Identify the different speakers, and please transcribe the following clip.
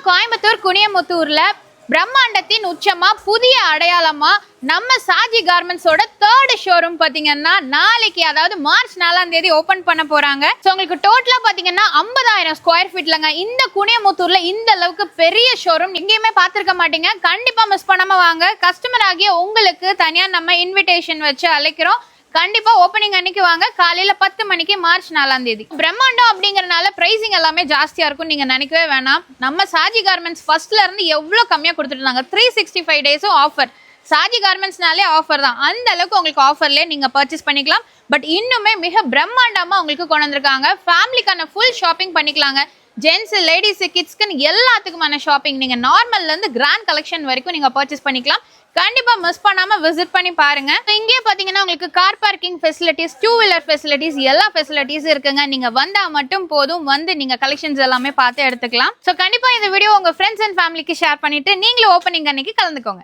Speaker 1: கோயம்புத்தூர் குனியமுத்தூர்ல பிரம்மாண்டத்தின் உச்சமா புதிய அடையாளமா நம்ம சாஜி கார்மெண்ட்ஸோட 3rd ஷோரூம் பாத்தீங்கன்னா நாளைக்கு அதாவது மார்ச் 4ஆம் தேதி ஓபன் பண்ண போறாங்க. சோ உங்களுக்கு டோட்டலா பாத்தீங்கன்னா 50,000 ஸ்கொயர் ஃபீட்லங்க இந்த குனியமுத்தூர்ல இந்த அளவுக்கு பெரிய ஷோரூம் எங்கேயுமே பார்த்திருக்க மாட்டீங்க. கண்டிப்பா மிஸ் பண்ணாம வாங்க. கஸ்டமர் ஆகிய உங்களுக்கு தனியா நம்ம இன்விடேஷன் வச்சு அழைக்கிறோம். கண்டிப்பா ஓப்பனிங் அன்னைக்கு வாங்க. காலையில 10 மணிக்கு மார்ச் 4ஆம் தேதி. பிரம்மாண்டம் அப்படிங்கறனால பிரைசிங் எல்லாமே ஜாஸ்தியா இருக்கும் நீங்க நினைக்கவே வேணாம். நம்ம சாஜி கார்மெண்ட்ஸ் ஃபர்ஸ்ட்ல இருந்து எவ்வளவு கம்மியா கொடுத்துட்டு இருந்தாங்க. 365 டேஸும் ஆஃபர். சாஜி கார்மெண்ட்ஸ்னாலே ஆஃபர் தான். அந்த அளவுக்கு உங்களுக்கு ஆஃபர்லயே நீங்க பர்ச்சேஸ் பண்ணிக்கலாம். பட் இன்னுமே மிக பிரம்மாண்டமா உங்களுக்கு கொண்டு வந்திருக்காங்க. ஃபேமிலிக்கான ஃபுல் ஷாப்பிங் பண்ணிக்கலாங்க. ஜென்ஸ், லேடிஸ், கிட்ஸ்க்கு எல்லாத்துக்குமான ஷாப்பிங் நீங்க நார்மல்ல இருந்து கிராண்ட் கலெக்ஷன் வரைக்கும் நீங்க பர்ச்சேஸ் பண்ணிக்கலாம். கண்டிப்பா மிஸ் பண்ணாம விசிட் பண்ணி பாருங்க. இங்கே பாத்தீங்கன்னா உங்களுக்கு car parking facilities, 2 wheeler facilities, எல்லா ஃபெசிலிட்டிஸ் இருக்குங்க. நீங்க வந்தா மட்டும் போதும், வந்து நீங்க கலெக்ஷன்ஸ் எல்லாமே பார்த்து எடுத்துக்கலாம். சோ கண்டிப்பா இந்த வீடியோ உங்க ஃப்ரெண்ட்ஸ் அண்ட் ஃபேமிலிக்கு ஷேர் பண்ணிட்டு நீங்களும் ஓப்பனிங் அன்னைக்கு கலந்துக்கோங்க.